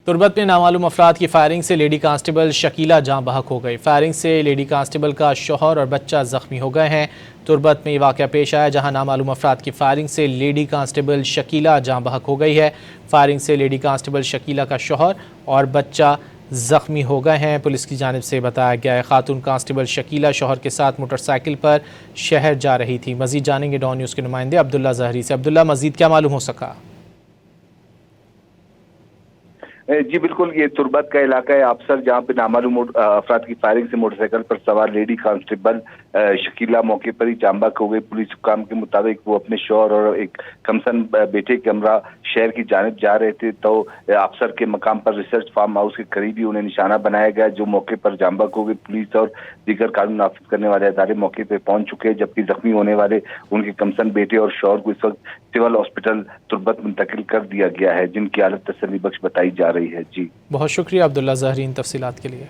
تربت میں نامعلوم افراد کی فائرنگ سے لیڈی کانسٹیبل شکیلہ جاں بحق ہو گئی۔ فائرنگ سے لیڈی کانسٹیبل کا شوہر اور بچہ زخمی ہو گئے ہیں۔ تربت میں یہ واقعہ پیش آیا جہاں نامعلوم افراد کی فائرنگ سے لیڈی کانسٹیبل شکیلہ جاں بحق ہو گئی ہے۔ فائرنگ سے لیڈی کانسٹیبل شکیلہ کا شوہر اور بچہ زخمی ہو گئے ہیں۔ پولیس کی جانب سے بتایا گیا ہے خاتون کانسٹیبل شکیلہ شوہر کے ساتھ موٹر سائیکل پر شہر جا رہی تھی۔ مزید جانیں گے ڈان نیوز کے نمائندے عبداللہ زہری سے۔ عبداللہ، مزید کیا معلوم ہو سکا؟ جی بالکل، یہ تربت کا علاقہ ہے افسر جہاں پہ نامعلوم افراد کی فائرنگ سے موٹر سائیکل پر سوار لیڈی کانسٹیبل شکیلہ موقع پر ہی جاں بحق ہو گئی۔ پولیس حکام کے مطابق وہ اپنے شوہر اور ایک کمسن بیٹے کے ہمراہ شہر کی جانب جا رہے تھے تو افسر کے مقام پر ریسرچ فارم ہاؤس کے قریب ہی انہیں نشانہ بنایا گیا، جو موقع پر جاں بحق ہو گئی۔ پولیس اور دیگر قانون نافذ کرنے والے ادارے موقع پہ پہنچ چکے ہیں، جبکہ زخمی ہونے والے ان کے کمسن بیٹے اور شوہر کو اس وقت سول ہاسپٹل تربت منتقل کر دیا گیا ہے، جن کی حالت تسلی بخش بتائی جا رہی ہے۔ جی بہت شکریہ عبداللہ زہری ان تفصیلات کے لیے۔